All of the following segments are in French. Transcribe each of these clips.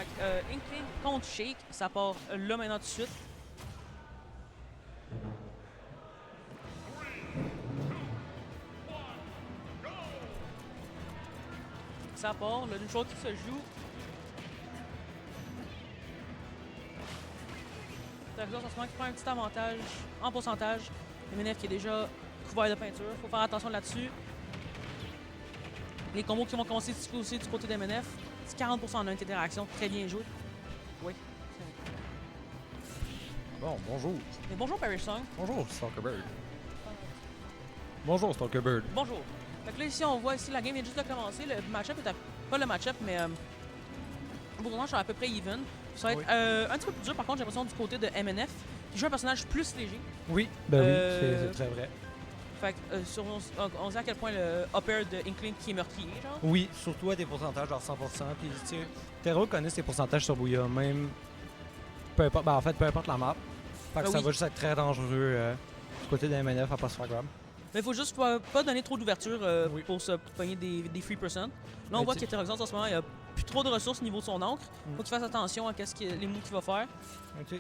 Fait que Inkling contre Shake, ça part là maintenant tout de suite. Ça part, là, une chose qui se joue. Texas en ce moment qui prend un petit avantage en pourcentage. MNF qui est déjà couvert de peinture. Faut faire attention là-dessus. Les combos qui vont commencer aussi du côté d'MNF. C'est 40% en interaction. Très bien joué. Oui. Bon, bonjour. Mais bonjour Parrish Song. Bonjour, Stalkerbird. Bonjour, Stalkerbird. Bonjour. Fait que là, ici, on voit ici, la game vient juste de commencer. Le match-up est pas le match-up, mais pour l'instant, je suis à peu près even. Ça va être un petit peu plus dur, par contre, j'ai l'impression, du côté de MNF, qui joue un personnage plus léger. Oui, ben oui, c'est très vrai. Fait que on sait à quel point le upper de Inkling qui est meurtrier, genre. Oui, surtout à des pourcentages genre 100%. Puis, tu sais, Tero connaît ses pourcentages sur Bouya, même. Peu importe, ben, en fait, peu importe la map. Fait que ça va juste être très dangereux du côté de MNF à pas se faire grab. Mais il faut juste pas donner trop d'ouverture pour se pogner des free percent. Là, on voit qu'il est en ce moment, il a plus trop de ressources au niveau de son encre. Faut qu'il fasse attention à les moves qu'il va faire.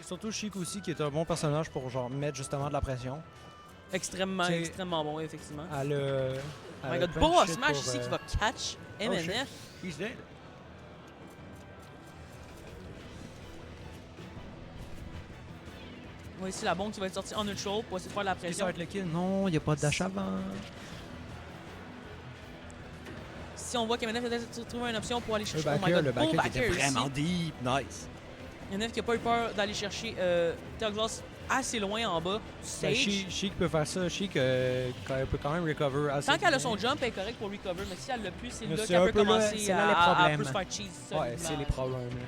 Surtout Sheik aussi, qui est un bon personnage pour genre mettre justement de la pression. Extrêmement bon, effectivement. Oh my god, beau smash ici qui va catch MNF. He's dead. On voit ici la bombe qui va être sortie en neutral pour essayer de faire la pression. Ça va être le kill. Non, il n'y a pas de dash avant. Si on voit qu'MNF a trouvé une option pour aller chercher le backer était vraiment deep. Nice. MNF qui n'a pas eu peur d'aller chercher Terglass assez loin en bas. Ben, Sheik peut faire ça. Sheik peut quand même recover assez Tant qu'elle a bien. son jump, elle est correcte pour recover. Mais si elle l'a plus, c'est Mais là c'est qu'elle un peut peu là- commencer c'est là les à problèmes. plus faire cheese. Ouais, c'est les problèmes. là.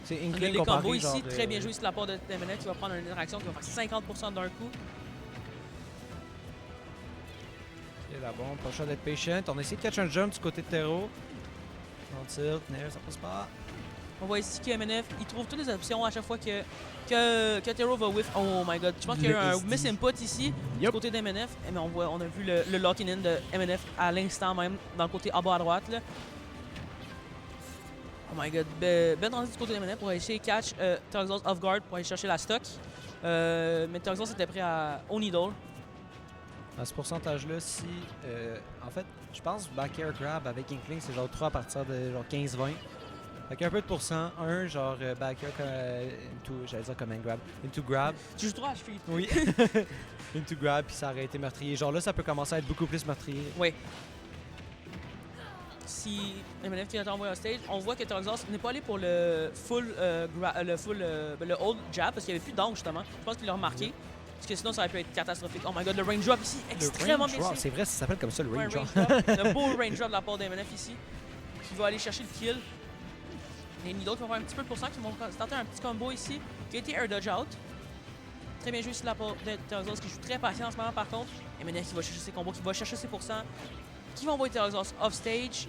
C'est On a Inkling les comparé, combos ici, genre, très bien joué sur la part de MNF qui va prendre une interaction qui va faire 50% d'un coup. Ok, la bombe, pas le choix d'être patient. On a essayé de catch un jump du côté de Tero. On tilt, ça passe pas. On voit ici que MNF, il trouve toutes les options à chaque fois que Tero va whiff. Oh my god, je pense qu'il y a eu un miss input ici du côté d'MNF. Mais on a vu le locking in de MNF à l'instant même, dans le côté en bas à droite. Là. Oh my god, ben transit du côté d'MNF pour essayer de catch Terxos off guard pour aller chercher la stock. Mais Terxos était prêt au needle. À ce pourcentage-là, si. En fait, je pense back air grab avec Inkling, c'est genre 3 à partir de genre 15-20. Avec un peu de pourcent, genre back air j'allais dire command grab. Into grab. Tu joues trop à Street. Oui. Into grab, puis ça aurait été meurtrier. Genre là, ça peut commencer à être beaucoup plus meurtrier. Oui. Si MNF qui est envoyé au stage, on voit que Terxos n'est pas allé pour le full, le hold jab parce qu'il n'y avait plus d'angle justement. Je pense qu'il l'a remarqué. Parce que sinon, ça aurait pu être catastrophique. Oh my god, le range drop ici, extrêmement bien fait. C'est vrai, ça s'appelle comme ça le range drop. Le beau range drop de la part d'MNF ici, qui va aller chercher le kill. Les Needles qui vont faire un petit peu de pourcent, qui vont tenter un petit combo ici, qui a été air dodge out. Très bien joué sur la part de Terxos, qui joue très patient en ce moment par contre. MNF qui va chercher ses combos, qui va chercher ses pourcents, qui va envoyer Terxos off stage.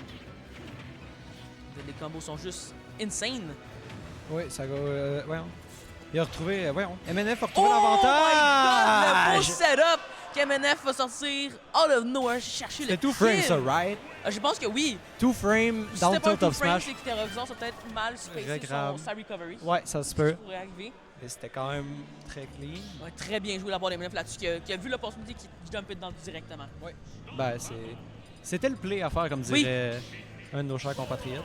Les combos sont juste insane. Oui, ça va. Voyons. Il a retrouvé. Voyons. MNF a retrouvé Oh l'avantage! my god, le beau setup qu'MNF va sortir out of nowhere chercher le C'est 2 kill. frames, ça, right? Je pense que oui. 2 frames Si down c'était pas un tilt of two frame, smash. c'est que Terxos a peut-être mal spacé sa recovery. Ouais, ça se peut. Ça pourrait arriver. Et c'était quand même très clean. Ouais, très bien joué la part d'MNF là-dessus, qui a vu l'opportunité qui jumpait dedans directement. Ouais. Ben, c'était le play à faire, comme dirait un de nos chers compatriotes.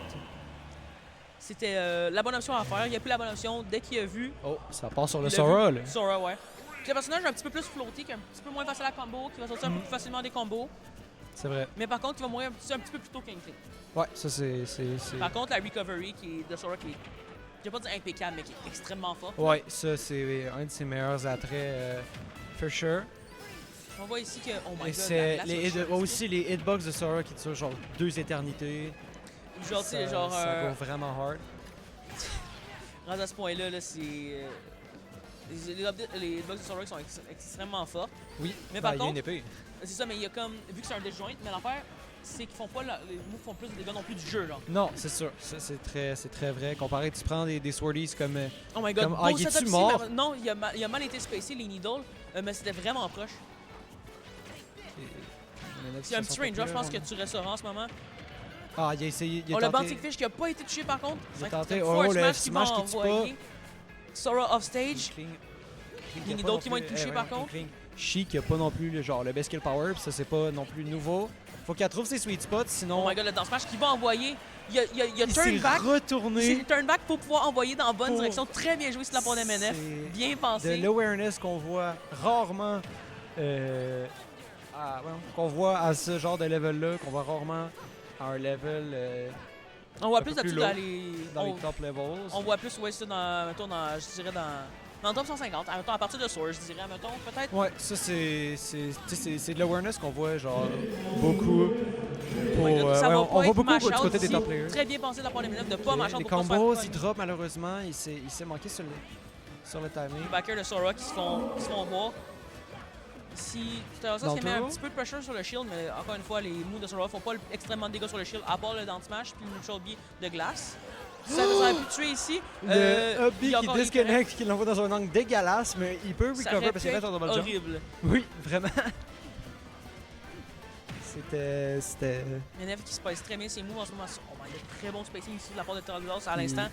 C'était la bonne option à faire. Il a pris la bonne option dès qu'il a vu. Oh, ça part sur le Sora, là. Sora, ouais. Puis le personnage est un petit peu plus flotté, qui est un petit peu moins facile à combo, qui va sortir un peu plus facilement des combos. C'est vrai. Mais par contre, il va mourir un petit peu plus tôt qu'Inkling. Ouais, ça c'est. Par contre, la recovery de Sora qui est, je vais pas dire impeccable, mais qui est extrêmement fort. Ouais, ça c'est un de ses meilleurs attraits, for sure. On voit ici que, oh my Et god, c'est aussi les hitbox de Sora qui durent genre 2 éternités. Genre, tu sais, genre. Ça go vraiment hard. Rendu à ce point-là, là, c'est. Les hitbox de Sora qui sont extrêmement forts. Oui, mais par il y a contre, une épée. c'est ça, mais il y a comme. Vu que c'est un disjoint, mais l'affaire, c'est qu'ils font pas. Les moves font plus de dégâts non plus du jeu, genre. Non, c'est sûr. C'est très vrai. Comparé, tu prends des Swordies comme. Oh my god, comme, beau il est-tu setup mort? ici, non, il a mal été spacé, les needles, mais c'était vraiment proche. Il y a un petit range, je pense que tu resteras en ce moment. Ah, il a essayé. Il On a le tenté. Bounty Fish qui a pas été touché par contre. Il a Ça va être tenté. un Oh, forward le smash qui va smash qui tue pas. envoyer. Sora off stage. Inkling Les a Nido pas non qui vont plus- être touchés, ouais, par contre. Inkling. She qui a pas non plus genre le best skill power, puis ça c'est pas non plus nouveau. Faut qu'elle trouve ses sweet spots, sinon Oh my god, le dance smash qui va envoyer. Il a il turn s'est back. retourné. C'est turn back pour pouvoir envoyer dans la bonne Pour- direction. Très bien joué sur la part d'MNF. C'est Bien de pensé. l'awareness qu'on voit rarement qu'on voit à ce genre de level-là, qu'on voit rarement à un level On voit un plus peu plus là-dessus dans dans les les. top levels. On voit plus, ouais, ça mettons, je dirais dans le top 150. Mettons, à partir de Source, je dirais, mettons, peut-être. Ouais, ça c'est de l'awareness qu'on voit genre beaucoup. Pour, Oh my God, ça va on pas voit être beaucoup mash du out côté des ici. top players. Très bien pensé de la part d'MNF de pas mash out Les pour pas se faire combos, pogner. il drop malheureusement, il s'est manqué sur le timing. Les backers de Sora qui se font voir. Si tout à l'heure, ça Dans met un le petit peu de pressure sur le shield, mais encore une fois, les moves de Sora font pas extrêmement de dégâts sur le shield, à part le down smash puis le neutral B de glace. Ça aurait pu tuer ici. Le up B il y a qui encore disconnecte, qui l'envoie dans un angle dégueulasse, mais il peut Ça recover aurait parce pu qu'il a fait un être double jump. horrible. Oui, vraiment. C'était. MNF qui space très bien ses moves en ce moment. Oh my god, très bon spacing ici de la part de Terragos à l'instant.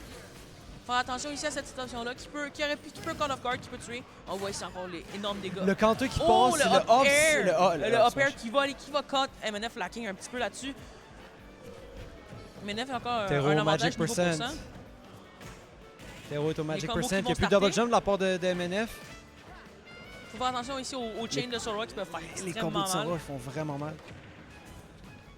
Faire attention ici à cette situation-là qui peut call off guard, qui peut tuer. On voit ici encore les énormes dégâts. Le canto qui Oh, passe, le le up up, air! Le up up air smash. qui va cut MNF lacking un petit peu là-dessus. MNF a encore Terreau un avantage Magic niveau percent. pourcent. Terreau est au Magic combos percent. qui Il n'y a vont plus de double starter. jump de la part de MNF. Faut faire attention ici aux chains de Sora qui peuvent faire Les extrêmement combos de Sora mal. font vraiment mal.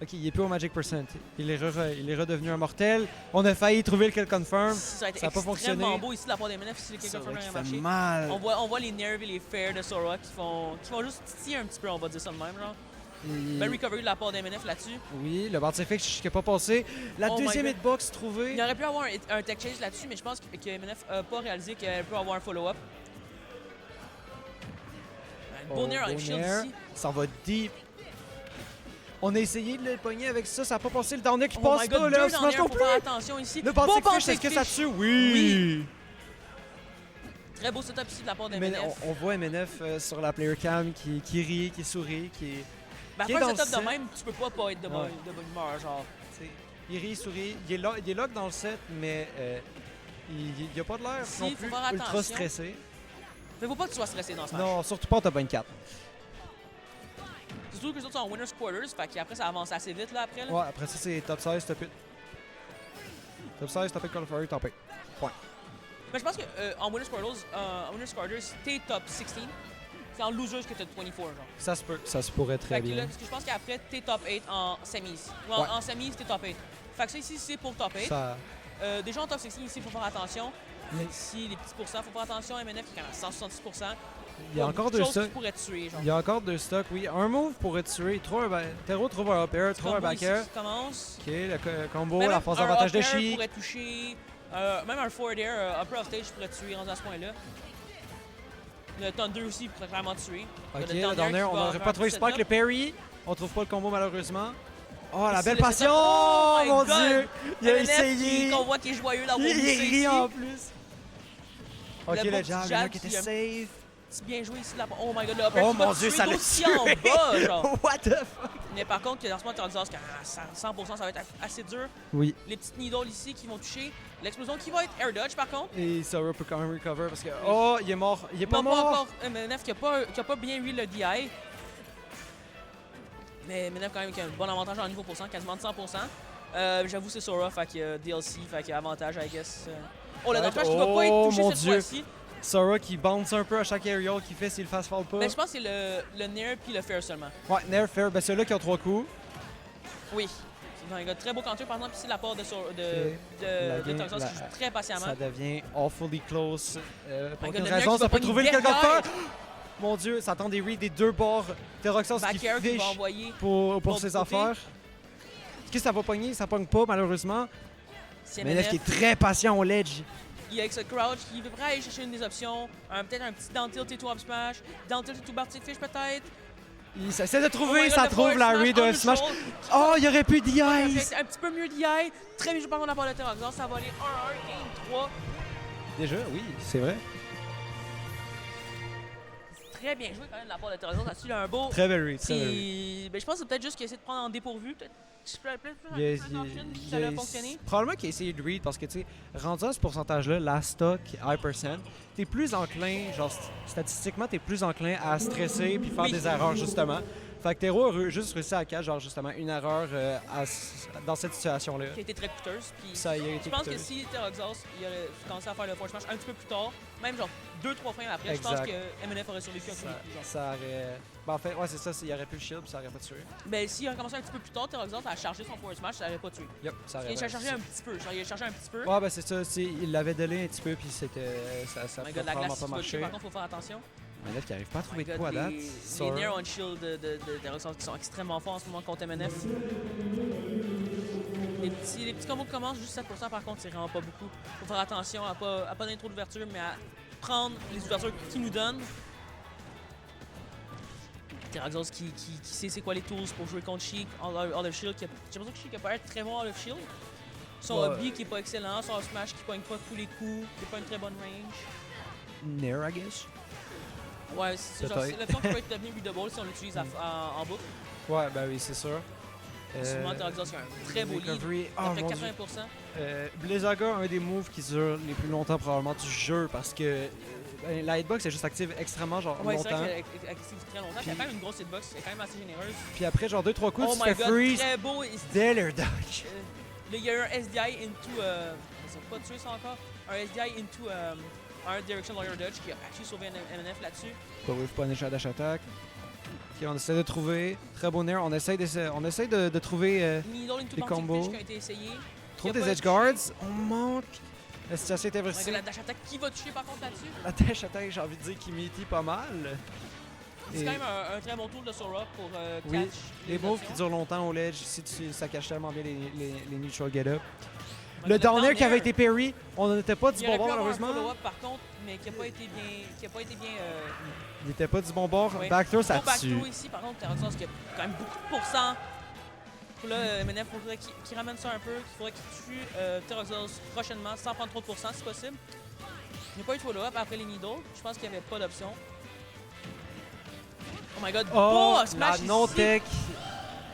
Ok, il est plus au Magic percent. Il est redevenu un mortel. On a failli trouver le kill confirm. Ça a été Ça a pas extrêmement fonctionné. beau ici de la part des MNF si quelqu'un Sora fait qui un fait marché. mal. On voit les nerfs et les fairs de Sora qui font juste titiller un petit peu, on va dire ça de même. Genre. Oui. Belle recovery de la part des MNF là-dessus. Oui, le Bartifix qui n'est pas passé. La Oh my deuxième God. hitbox trouvée. Il aurait pu avoir un tech chase là-dessus, mais je pense que MNF n'a pas réalisé qu'elle peut avoir un follow-up. Un beau nair avec shield nair. ici. Ça va deep. On a essayé de le pogner avec ça, ça n'a pas passé. Le down air qui Oh passe my pas, god, là, deux smash dans l'air, non faut plus. faire attention ici. Le Bon Baltic Fish, Baltic est-ce que ça Fish. tue? Oui! Très beau setup ici de la part des Mais MNF. on voit MNF sur la player cam qui rit, qui sourit, qui Ben, qui faire est un dans le setup de set. même, tu peux pas être de bonne Ouais. humeur, genre. t'sais, il rit, il sourit. Il est lock dans le set, mais il a pas de l'air Si, non faut plus faire ultra attention. stressé. Mais faut pas que tu sois stressé dans ce match. Non, surtout pas en top 24. Surtout que les autres sont en winner's quarters, fait qu'après ça avance assez vite là après. Là. Ouais, après ça, c'est top 16, top 8. Top 16, top 8, Call of Duty, top 8. Mais je pense que en winner's quarters, t'es top 16. C'est en losers que t'as 24, genre. Ça se pourrait très Fait que là, bien. parce que je pense qu'après, t'es top 8 en semis. Ou Ouais. en semis, t'es top 8. Fait que ça ici, c'est pour top 8. Ça, Déjà en top 16 ici, il faut faire attention. Mais- Ici, les petits pourcents, faut faire attention. MNF qui est quand même à 166%. il y a encore deux choses qui stocks. pourraient te tuer, genre. Il y a encore deux stocks, oui. Un move pourrait tuer. Terreau trouve un up air, trouve un Combo back ici air. qui commence. Ok, le combo, Même la force un d'avantage de up air Chi. pourrait toucher. Même un forward air, upper off stage pourrait tuer rendu à ce point-là. Le Thunder aussi pourrait clairement tuer. Ok, Le le Thunder down qui air, on va n'aurait faire pas un trouvé petit Spark, setup. le parry. On trouve pas le combo malheureusement. Oh, la Ici, belle le passion! setup. Oh my Mon God! dieu! Il a MNF essayé! qu'on voit qu'il est joyeux d'avoir Il glissé rit ici. en plus! Ok, Le le beau jab, petit le jab mec était qui a- safe! C'est bien joué ici. Oh my god, le upper Oh qui va mon dieu, tuer ça l'a d'aussi en tué! bas, genre. What the fuck? Mais par contre, dans ce moment, Terragos, à 100%, ça va être assez dur. Oui. Les petites needles ici qui vont toucher. L'explosion qui va être air dodge par contre. Et Sora peut quand même recover parce que. Oh, il est mort! Il est pas Non, pas mort! encore MNF qui a pas bien eu le DI. Mais MNF quand même qui a un bon avantage en niveau pourcent, quasiment de 100%. J'avoue c'est Sora, fait qu'il y a DLC, fait qu'il y a avantage I guess. Oh le Ça va dash être- qui va pas être Oh, touché mon cette Dieu. fois-ci. Sora qui bounce un peu à chaque aerial qu'il fait s'il le fast fall pas. Mais je pense que c'est le Nair puis le Fair seulement. Ouais, Nair fair. Ben ceux-là qui ont 3 coups. Oui. C'est un gars très beau counter par exemple ici la part de La game- Terragos qui joue très patiemment. Ça devient awfully close. Pour My quelle God, le raison Nair qui ça va peut pogner trouver le quelqu'un derrière. Mon dieu, ça attend des reads des deux bords. Terroxos qui Back air qui va fiche envoyer. pour l'autre ses côté. affaires. Est-ce que ça va pogner? Ça pogne pas malheureusement. C'est MNF qui est très patient au ledge. Il y a avec ce crouch qui veut aller chercher une des options. Peut-être un petit down tilt et tout up smash. Down tilt et tout Bartic Fish peut-être. Il essaie de Oh trouver, my God, ça le trouve forward la smash read on de the smash. shoulder. Oh, il aurait pu Il DI! a fait un petit peu mieux DI. Très bien joué par contre de la part de Terragos. Ça va aller 1-1, game 3. Déjà, oui, c'est vrai. très bien joué quand même de la part de Terrazos. Là-dessus, il a un beau. Très very, très very. Puis, ben, je pense que c'est peut-être juste qu'il essaie de prendre en dépourvu. Peut-être Il a- un option, puis il ça a- a fonctionné. Probablement qu'il a essayé de read parce que, tu sais, rendu à ce pourcentage-là, la stock, high percent, t'es plus enclin, genre, statistiquement, t'es plus enclin à stresser puis faire Oui. des erreurs, justement. Fait que Tero a juste réussi à catch, genre, justement, une erreur dans cette situation-là. Qui a été très coûteuse. Puis Ça y a été je pense que coûteux. si Terrazos il aurait commencé à faire le force match un petit peu plus tard, même genre 2-3 frames après, Exact. je pense que MNF aurait survécu un peu plus. Genre. Ça aurait... Ben, en fait, ouais, c'est ça, il aurait pu le shield puis ça aurait pas tué. Ben, s'il aurait commencé un petit peu plus tard, Terrazos a chargé son force match, ça aurait pas tué. Yep, ça aurait Il a chargé un petit peu. Genre, il a chargé un petit peu. Ouais, ben c'est ça, il l'avait donné un petit peu puis c'était... Ça My a God, la probablement glace, pas qui va toucher, marché. par contre, faut faire attention. MNF qui arrive pas à trouver My de God, quoi à date. les Nair on Shield de Terrazos qui sont extrêmement forts en ce moment contre MNF. Les petits combos qui commencent, juste 7% par contre, c'est vraiment pas beaucoup. Faut faire attention à pas donner trop d'ouverture, mais à prendre les ouvertures qu'ils nous donnent. Terrazos qui sait c'est quoi les tools pour jouer contre Sheik, All of Shield. J'ai l'impression que Sheik a pas être très bon All of Shield. Son Ouais. hobby qui est pas excellent, son smash qui pogne pas tous les coups, qui est pas une très bonne range. Nair, I guess. Ouais, c'est genre, c'est l'option qui peut être devenue readable si on l'utilise en boucle. Ouais, ben oui, c'est sûr. Souvent, Terrazos a un très beau lead. recovery. À Oh, peu mon près Dieu. 80%. Blizzaga, un des moves qui dure les plus longtemps probablement du jeu parce que la hitbox est juste active extrêmement genre Ouais, c'est longtemps. vrai qu'elle est active très longtemps. Il y a quand même une grosse hitbox, c'est quand même assez généreuse. Puis après genre 2-3 coups, Oh tu my te fais god, freeze très beau. dès leur dodge. Là, il y a eu un SDI into. Ils ont pas tué ça encore. Un SDI into un Direction Lawyer Dodge qui a actually sauvé un MNF là-dessus. Pas wave punish à dash attack. Ok, on essaie de trouver. Très beau Nair. On essaie de trouver. Needle into les Bounty combos. Fish qui a été essayé. Trouve Il y a des pas edge guards. On manque. La situation est Ouais, inversée. la dash attack qui va toucher par contre là-dessus. La dash attack, j'ai envie de dire qu'il miti pas mal. C'est Et- quand même un très bon tool de Sora pour Oui, catch. les moves options. qui durent longtemps au ledge, ça cache tellement bien les neutral get-up. Ouais, Le down air qui avait air, été parry, on n'en était pas du il bon aurait pu bord avoir un malheureusement. follow-up par contre, mais qui a pas été bien. Il était pas du bon bord. Ouais. Backthrow, ça Gros tue. backthrow ici, par contre, Terrazos qui a quand même beaucoup de pourcents. Là, MNF, il faudrait qu'il ramène ça un peu, qu'il faudrait qu'il tue Terrazos prochainement, sans prendre trop de pourcents si possible. Il n'y a pas eu de follow-up après les needles. Je pense qu'il n'y avait pas d'option. Oh my god, Oh, beau smash la non-tech.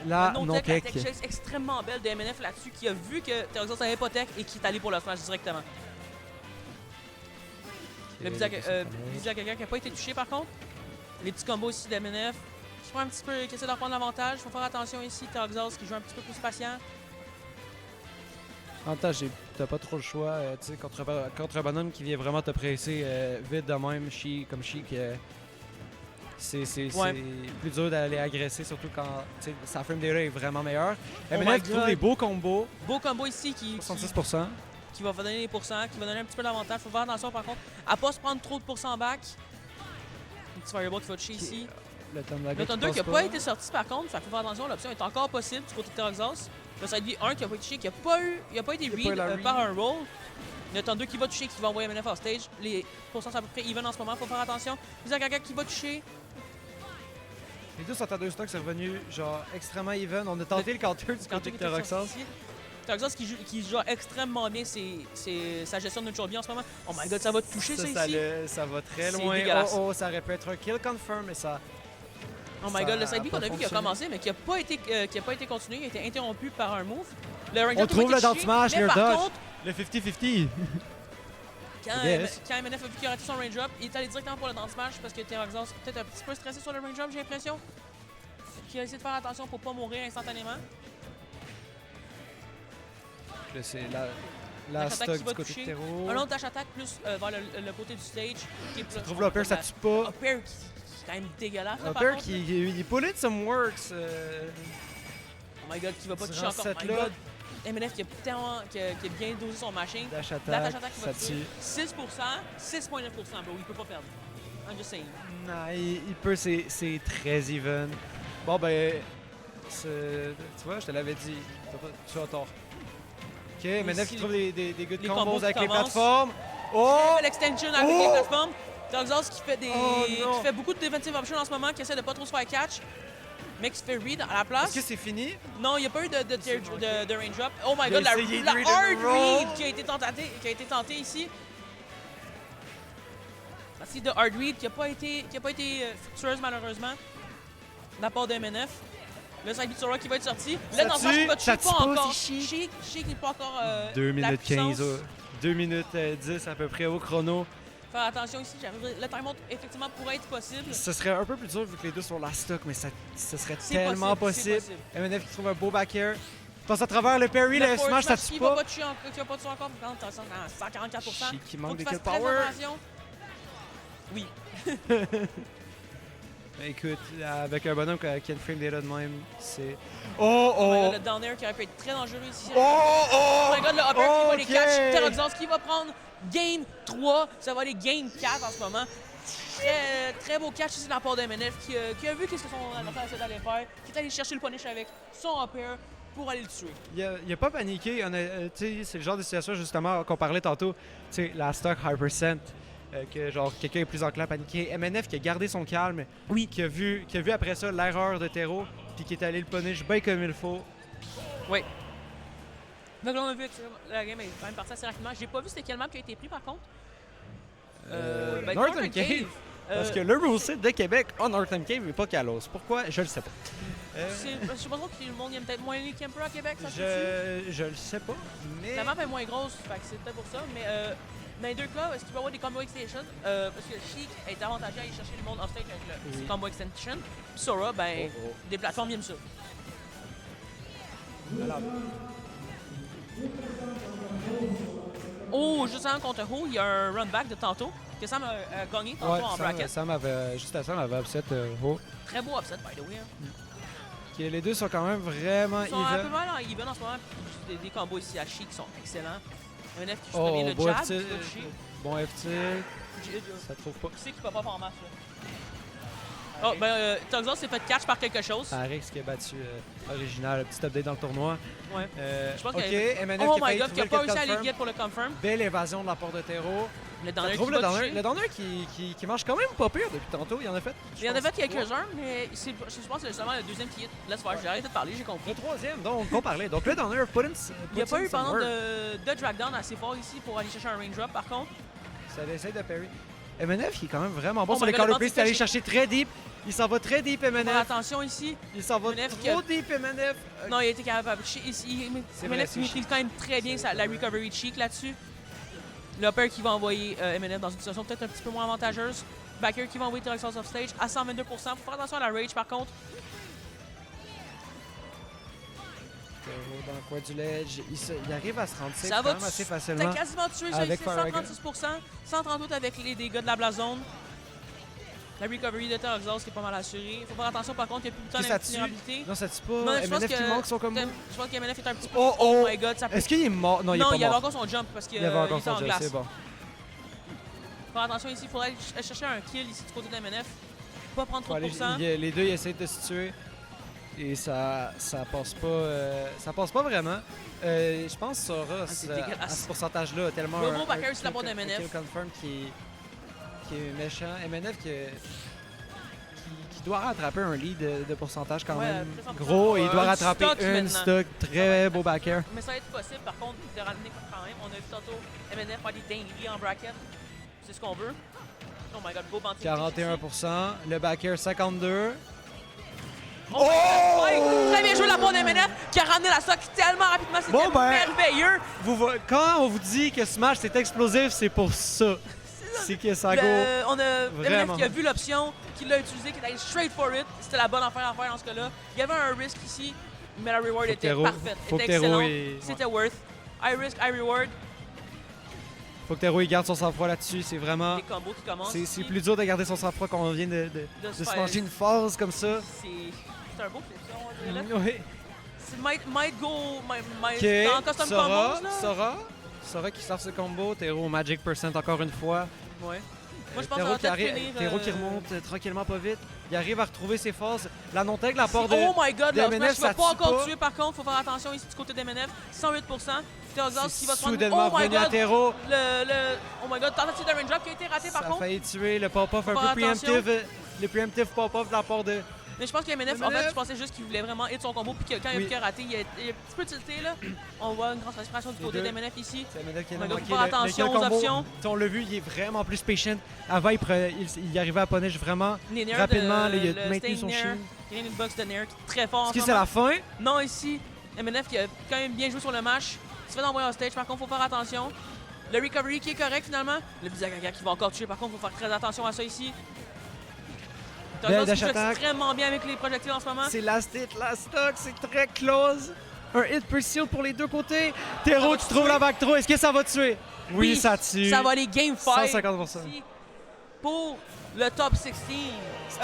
La non-tech, la non-tech. tech chase extrêmement belle de MNF là-dessus, qui a vu que Terrazos n'avait pas tech et qui est allé pour le smash directement. Le visage à quelqu'un qui n'a pas été touché par contre. Les petits combos ici de MNF. Qui prend un petit peu, qui essaie de reprendre l'avantage. Il faut faire attention ici, Terrazos qui joue un petit peu plus patient. En même temps, t'as pas trop le choix. Tu sais, contre un bonhomme qui vient vraiment te presser vite de même, comme Chic. C'est Ouais. plus dur d'aller agresser, surtout quand tu sais, sa frame data est vraiment meilleure. Oh my MNF qui trouve God. des beaux combos, Beau combo ici qui 66%. va donner les pourcents, qui va donner un petit peu d'avantage. Il faut faire attention par contre à pas se prendre trop de pourcents back. Un petit fireball qui va toucher ici. Le Thunder Le Thunder qui n'a pas été sorti par contre, fait qu'il faut faire attention, l'option est encore possible du côté de Terrazos. Le side B1 qui n'a pas été touché, qui n'a pas été Il a pas eu read la read. par un roll. Le Thunder qui va toucher, qui va envoyer MNF off stage. Les pourcents sont à peu près even en ce moment, faut faire attention. Visagaga qui va toucher. Les deux sont à 2 stocks, c'est revenu genre extrêmement even. On a tenté le counter du Quand côté il de était Roxas. sorti. Terrazos qui joue extrêmement bien sa gestion de neutral bien en ce moment. Oh my god, ça va toucher ça, ici. Ça va très C'est loin. dégueulasse. Oh, ça aurait pu être un kill confirm, mais ça. Oh my Ça god, le a side B pas qu'on a vu qui a fonctionné. commencé, mais qui n'a pas été continué, il a été interrompu par un move. Le range On up qui trouve va le été down touché, smash, mais le par dodge. contre, Le 50-50. Yes. quand MNF a vu qu'il a raté son range up, il est allé directement pour le down smash parce que Terrazos est peut-être un petit peu stressé sur le range up, j'ai l'impression. Qui a essayé de faire attention pour pas mourir instantanément. Là, c'est la Dash attack stock qui va du côté de toucher. Terreau. Un autre dash attack plus vers le côté du stage. Qui est plus- Trouve l'upper, ça tue pas. Upper qui est quand même dégueulasse. là, par Upper contre, il pull in some works. Oh my god, qui va pas toucher durant encore. Oh cette my là. god. MNF qui a bien dosé son machine. Dash La dash attack, attack qui va ça tuer. tue. 6%, 6.9%, bro. Il peut pas perdre. I'm just saying. Non, il peut, c'est très even. Bon, ben, tu vois, je te l'avais dit. Tu as tort. Ok, maintenant ici, qu'il trouve des good les combos combos qui avec les commencent. plateformes. Oh! L'extension avec Oh! les plateformes. Terrazos qui fait Oh non. qui fait beaucoup de defensive options en ce moment, qui essaie de pas trop se faire catch. Mais qui se fait read à la place. Est-ce que c'est fini? Non, il n'y a pas eu de range up. Oh my Il a god, essayé de la read hard and roll. read qui a été tentée ici. Partie de Hard Read qui n'a pas été fructueuse malheureusement de la part de MNF. Le side beat Sora qui va être sorti. Là, dans le flash, il va tuer pas encore. Sheik n'est pas encore 2 la minutes puissance. 15, 2 minutes 10 à peu près au chrono. Faire attention ici, le timeout effectivement pourrait être possible. Ce serait un peu plus dur vu que les deux sont la stock, mais ce serait C'est tellement possible, possible. c'est MNF qui trouve un beau back air. Passe à travers le parry, le forward smash, ça tue qui pas. va pas tuer encore, qui va pas tuer encore, quand 144%. Sheik qui Faut manque de qu'il kill fasse très power. attention. Oui. Écoute, avec un bonhomme qui a une frame data de même, c'est... Le down air qui aurait pu être très dangereux ici. Oh my god, le upper qui va les ok. catch. Terroxos qui va prendre game 3. Ça va aller game 4 en ce moment. Très beau catch ici de la part de MNF qui a vu qu'est-ce que son adversaire essaie d'aller faire, qui est allé chercher le punish avec son upper pour aller le tuer. Il a pas paniqué. C'est le genre de situation justement qu'on parlait tantôt. La stock Hypercent, que genre quelqu'un est plus enclin à paniquer. MNF qui a gardé son calme, Oui. qui a vu après ça l'erreur de Tero, puis qui est allé le punish bien comme il faut. Oui. Donc là, on a vu que la game est quand même partie assez rapidement. J'ai pas vu c'était quel map qui a été pris par contre. Northern Cave. Parce que le Rule de Québec a Northern Cave mais pas Kalos. Pourquoi? Je le sais pas. Je sais pas trop que le monde aime peut-être moins les campers à Québec, ça se peut-tu? Je le sais pas, mais... La map est moins grosse, fait que c'est peut-être pour ça, mais dans les deux cas, est-ce qu'il va y avoir des combo extensions? Parce que Sheik est avantagé à aller chercher le monde off-stage avec le combo extension. Puis Sora, des plateformes, il aime ça. Oh, juste avant contre Ho, il y a un run back de tantôt que Sam a gagné tantôt en bracket. Sam avait, juste à Sam avait upset Ho. Très beau upset, by the way. Hein. Les deux sont quand même vraiment Ils sont un peu even. mal en even en ce moment. Puis des combos ici à Sheik qui sont excellents. Un F qui joue très bien le bon jab, FT, qui va toucher. bon FT, ça trouve pas. Qui c'est qui peut pas faire en match là? Oh, Toxos s'est fait catch par quelque chose. Arix qui a battu Original, petit update dans le tournoi. Ouais. Je pense ok, que- MNF Oh qui a my failli god, qui a trouver pas le réussi à confirm. aller get pour le confirm. Belle évasion de la part de Tero. Le Ça downer trouve qui le va downer. toucher. Le downer qui marche quand même pas pire depuis tantôt. Il en a fait. Il y en a fait quelques-uns, mais je pense que c'est seulement le deuxième qui est. Laisse faire, j'ai arrêté de parler, j'ai compris. Le troisième, donc on parlait. Donc le downer, put in. Il n'y a pas eu pendant de drag down assez fort ici pour aller chercher un range drop par contre. Ça essaie de parry. MNF qui est quand même vraiment bon Oh sur my les God, color le paste, il est allé bounty chercher très deep. Il s'en va très deep Faire MNF. attention ici. Il s'en va MNF qui trop a- deep MNF. Non, il a été capable. C'est vrai, MNF c'est maîtrise quand même très bien la recovery cheek là-dessus. Le upper qui va envoyer MNF dans une situation peut-être un petit peu moins avantageuse. Backer qui va envoyer Terroxos off stage à 122%. Faut faire attention à la rage par contre. Dans le coin du ledge, il arrive à se rendre safe Ça quand va même assez T'as facilement. quasiment tué ça Avec ici, Faragon. 136%, 138 avec les dégâts de la blast zone. La recovery de Terroxos qui est pas mal assurée. Faut faire attention par contre, il n'y a plus de temps Qui ça tue? d'invulnérabilité. Non, ça tue Non, pas. je pense MNF qui manque son combo. Je pense que MNF est un petit peu. Oh, oh. my god, ça peut. Est-ce qu'il est mort? Non, il est Non, pas il y avait mort. encore son jump parce qu'il Il avait encore était en son jump, glace. c'est bon. Faut faire attention ici, il faudrait aller chercher un kill ici du côté de MNF. Pas prendre Faut trop de aller- pourcents. les deux, ils essaient de se tuer. Et ça passe pas, ça passe pas vraiment. Je pense que Sora, c'est à dégueulasse. ce pourcentage-là, a tellement Le beau backer sur la kill part de MNF. kill confirm qui est méchant. MNF qui doit rattraper un lead de pourcentage quand Ouais, même plus gros. Et il doit un rattraper stock une maintenant. stock. Très beau backer. Mais ça va être possible par contre de ramener quand même. On a vu tantôt MNF faire des dingueries en bracket. C'est ce qu'on veut. Oh my god, beau bounty. 41%. Le backer, 52%. Oh! my god, très bien joué la part de MNF qui a ramené la stock tellement rapidement. C'était Bon, ben, merveilleux. Quand on vous dit que Smash c'est explosif, c'est pour ça. C'est que ça go. On a Vraiment. MNF qui a vu l'option, qui l'a utilisé, qui est allé straight for it. C'était la bonne affaire à faire dans ce cas-là. Il y avait un risk ici, mais la reward Faut que était Tero- parfaite. faut que Était Tero excellente. est- C'était worth. I risk, I reward. Faut que Tero il garde son sang-froid là-dessus. C'est vraiment. Des combos qui commencent. C'est ici. plus dur de garder son sang-froid quand on vient de se se faire- manger une phase comme ça. C'est un beau flip, ça, on dirait, là. Oui. C'est might go. Might, Ok, dans custom Sora, combos, là. Sora qui sort ce combo. Tero Magic % encore une fois. Ouais. Moi, je pense Tero qu'on va qui, peut-être arri- finir. Tero qui remonte tranquillement pas vite. Il arrive à retrouver ses phases. La non-tag de la part de. Oh my god, de le MNF, smash va ça pas tue encore pas. tuer par contre, faut faire attention ici du côté d'MNF. 108%. Theosos qui va se prendre. Soudainement Oh my revenu à god! Tero. Oh my god, tentative de range drop qui a été raté Ça par a contre. failli tuer le pop-off un Faut peu faire préemptif. Le preemptive pop-off de la part de Mais je pense que MNF, en fait, je pensais juste qu'il voulait vraiment hit son combo, puis que quand il a Oui. vu qu'il a raté, il a un petit peu tilté là. On voit une grande respiration du côté deux. d'MNF ici. C'est MNF qui a On va manqué faire attention kill aux combo. options. T'sais, on l'a vu, il est vraiment plus patient. Avant, il arrivait à punish vraiment Nair rapidement. Là, il a le maintenu Sting son Nair. shield. Il y a une box de Nair qui est très fort en Est-ce que ce c'est moment. la fin? Non, ici, MNF qui a quand même bien joué sur le match. Il se fait envoyer en stage, par contre, il faut faire attention. Le recovery qui est correct finalement. Le Bizagaga qui va encore tuer, par contre, il faut faire très attention à ça ici. Belle Torgos qui dash joue attack. extrêmement bien avec les projectiles en ce moment. C'est last hit, last stock, c'est très close. Un hit per shield pour les deux côtés. Tero qui trouve la back throw. Est-ce que ça va tuer? Oui, ça tue. Ça va aller game 5. 150%. Ici pour le top 16.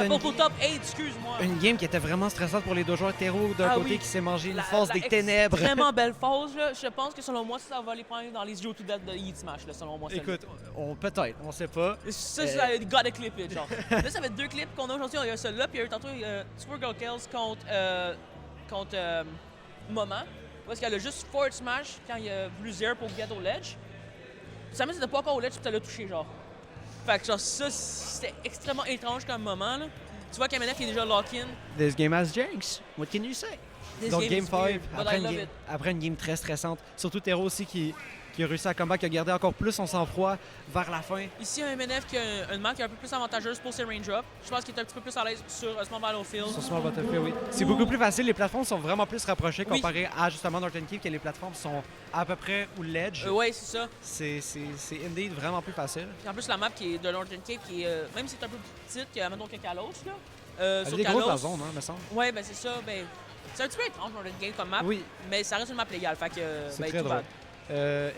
Pour le top 8, excuse-moi. Une game qui était vraiment stressante pour les deux joueurs. Tero d'un Ah côté oui. qui s'est mangé une La- phase la des ténèbres. Vraiment belle phase, là. Je pense que selon moi, ça va les prendre dans les Zero to Death de Heat Smash, là, selon moi. Écoute, peut-être, on sait pas. Ça, gotta clip it, genre. Là, ça fait 2 clips qu'on a aujourd'hui. Il y a celui-là, puis il y a eu tantôt Super Girl Kills contre Moment. Parce qu'elle a juste forward smash quand il a voulu zero pour get au ledge. Ça me c'était pas encore au ledge, puis tu l'as touché, genre. Fait que, genre, ça, c'était extrêmement étrange comme moment, là. Tu vois qu'MNF est déjà lock-in. This game has jinx. What can you say? This Donc, game game is weird, 5, but I love it. après une game très stressante. Surtout Tero aussi qui a réussi à combattre, qui a gardé encore plus son sang-froid vers la fin. Ici, un MNF qui a une map qui est un peu plus avantageuse pour ses range up. Je pense qu'il est un petit peu plus à l'aise sur Small Battlefield. Sur Small Battlefield, oui. C'est beaucoup plus facile. Les plateformes sont vraiment plus rapprochées Oui. comparé à justement Northern Cave, que les plateformes sont à peu près où l'edge. Ouais, c'est ça. C'est indeed vraiment plus facile. Puis en plus, la map qui est de Northern Cave, qui est, même si c'est un peu plus petite que, mettons, que Kalos, là. Elle Sur est grosse Kalos, la zone, hein, me semble. ouais, ben c'est ça. Ben, c'est un petit peu étrange, Northern Cave comme map. Oui, Mais ça reste une map légale, fait que, c'est ben, très tout drôle. bad.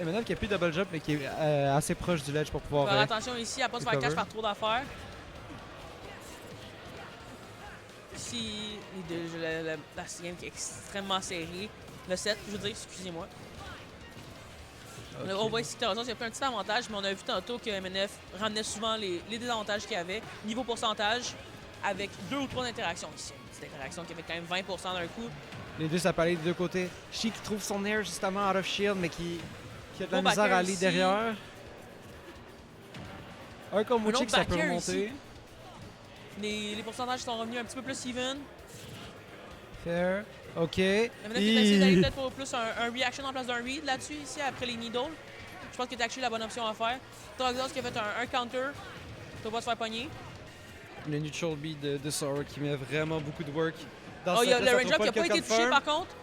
Emmanuel qui a plus de double jump, mais qui est assez proche du ledge pour pouvoir. Faire attention ici à pas se faire recover. cash par trop d'affaires. Ici, la game qui est extrêmement serrée. Le 7, je veux dire, excusez-moi. Ok. On voit ici que Terrazos, il y a pas un petit avantage, mais on a vu tantôt que MNF ramenait souvent les désavantages qu'il y avait. Niveau pourcentage, avec 2 ou 3 interactions ici. Une petite interaction qui avait quand même 20% d'un coup. Les deux, ça peut aller des deux côtés. Shi qui trouve son air justement out of shield, mais qui a de la Bon misère backer à aller ici. derrière. Un comme Un Muchi autre que ça peut backer remonter. ici. Les pourcentages sont revenus un petit peu plus even. Fair. OK. MNF qui a essayé d'aller peut-être pour plus un reaction en place d'un read là-dessus, ici, après les needles. Je pense que c'est actually la bonne option à faire. Troxos qui a fait un counter. Il va se faire pogner. Le neutral beat de Sora qui met vraiment beaucoup de work. Dans Oh, il y a cette le place, range ça up qui trouve n'a pas le été kill touché confirm. par contre.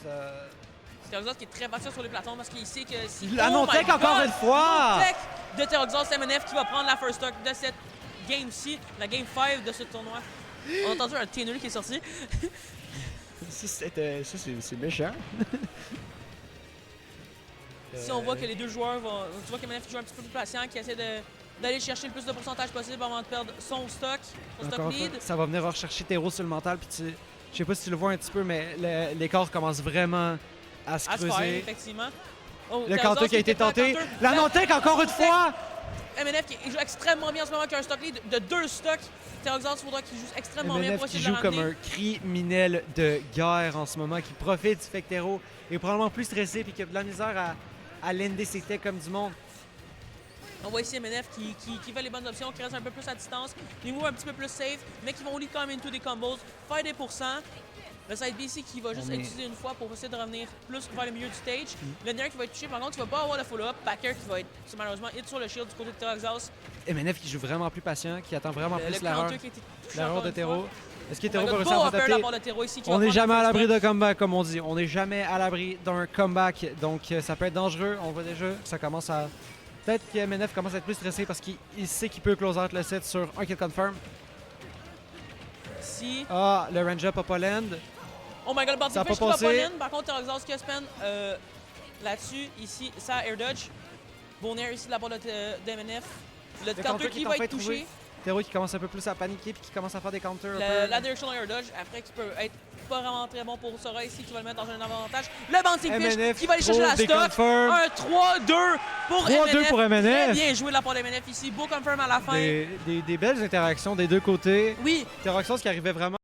Ça- Teroxos qui est très battu sur les plateformes parce qu'il sait que si. La non-tech my encore God! une fois! Non-tech de Teroxos MNF qui va prendre la first stock de cette game-ci, la game 5 de ce tournoi. On a entendu un T-Null qui est sorti. Ça, c'est méchant. Si on voit que les deux joueurs vont. Tu vois que MNF joue un petit peu plus patient, qui essaie d'aller chercher le plus de pourcentage possible avant de perdre son stock Encore lead. une fois, ça va venir rechercher Tero sur le mental. Puis je sais pas si tu le vois un petit peu, mais l'écart commence vraiment à se À se faire, creuser. effectivement. Oh, Le Teroxos counter qui a été était pas un tenté. counter. La non-tech encore une fois! MNF qui joue extrêmement bien en ce moment, qui a un stock lead de 2 stocks. Teroxos, il faudra qu'il joue extrêmement bien MNF pour qui essayer de joue le comme ramener. un criminel de guerre en ce moment, qui profite du fait que Tero est probablement plus stressé et qui a de la misère à l'ender ses techs comme du monde. On voit ici MNF qui fait les bonnes options, qui reste un peu plus à distance, des moves un petit peu plus safe, mais qui vont lead quand même into des combos, faire des pourcents. Le side B ici qui va juste On est- utiliser une fois pour essayer de revenir plus vers le milieu du stage. Le Nair qui va être touché, par contre, qui va pas avoir le follow-up. Backer qui va être malheureusement hit sur le shield du côté de Teroxos. MNF qui joue vraiment plus patient, qui attend vraiment Le plus l'erreur. counter qui a été touché L'erreur encore de une Tero. fois. Est-ce que Oh Tero my va God, réussir beau à upper de la s'adapter? part de Tero ici qui On va n'est prendre jamais le à first l'abri stock. de comeback, comme on dit. On n'est jamais à l'abri d'un comeback. Donc, ça peut être dangereux. On voit déjà que ça commence à... Peut-être que MNF commence à être plus stressé parce qu'il sait qu'il peut close out le set sur un kill confirm. Ici. Ah, le range-up a pas land. Oh my god, le Ça a bounty pas fish qui va passé. pas in. Par contre, Teroxos qui a spend là-dessus, ici, ça air dodge. Bon air ici de la part de MNF. Le counter qui est en va train être de trouver. touché. Tero qui commence un peu plus à paniquer puis qui commence à faire des counters. un peu. La directional air dodge, après, qui peut être pas vraiment très bon pour Sora ici, qui va le mettre dans un avantage. Le bouncing fish MNF qui va aller chercher trouve la des stock. confirms. Un 3-2 pour 3-2 MNF. pour MNF. Très bien joué de la part de MNF ici. Beau confirm à la fin. Des belles interactions des deux côtés. Oui, Teroxos qui arrivait vraiment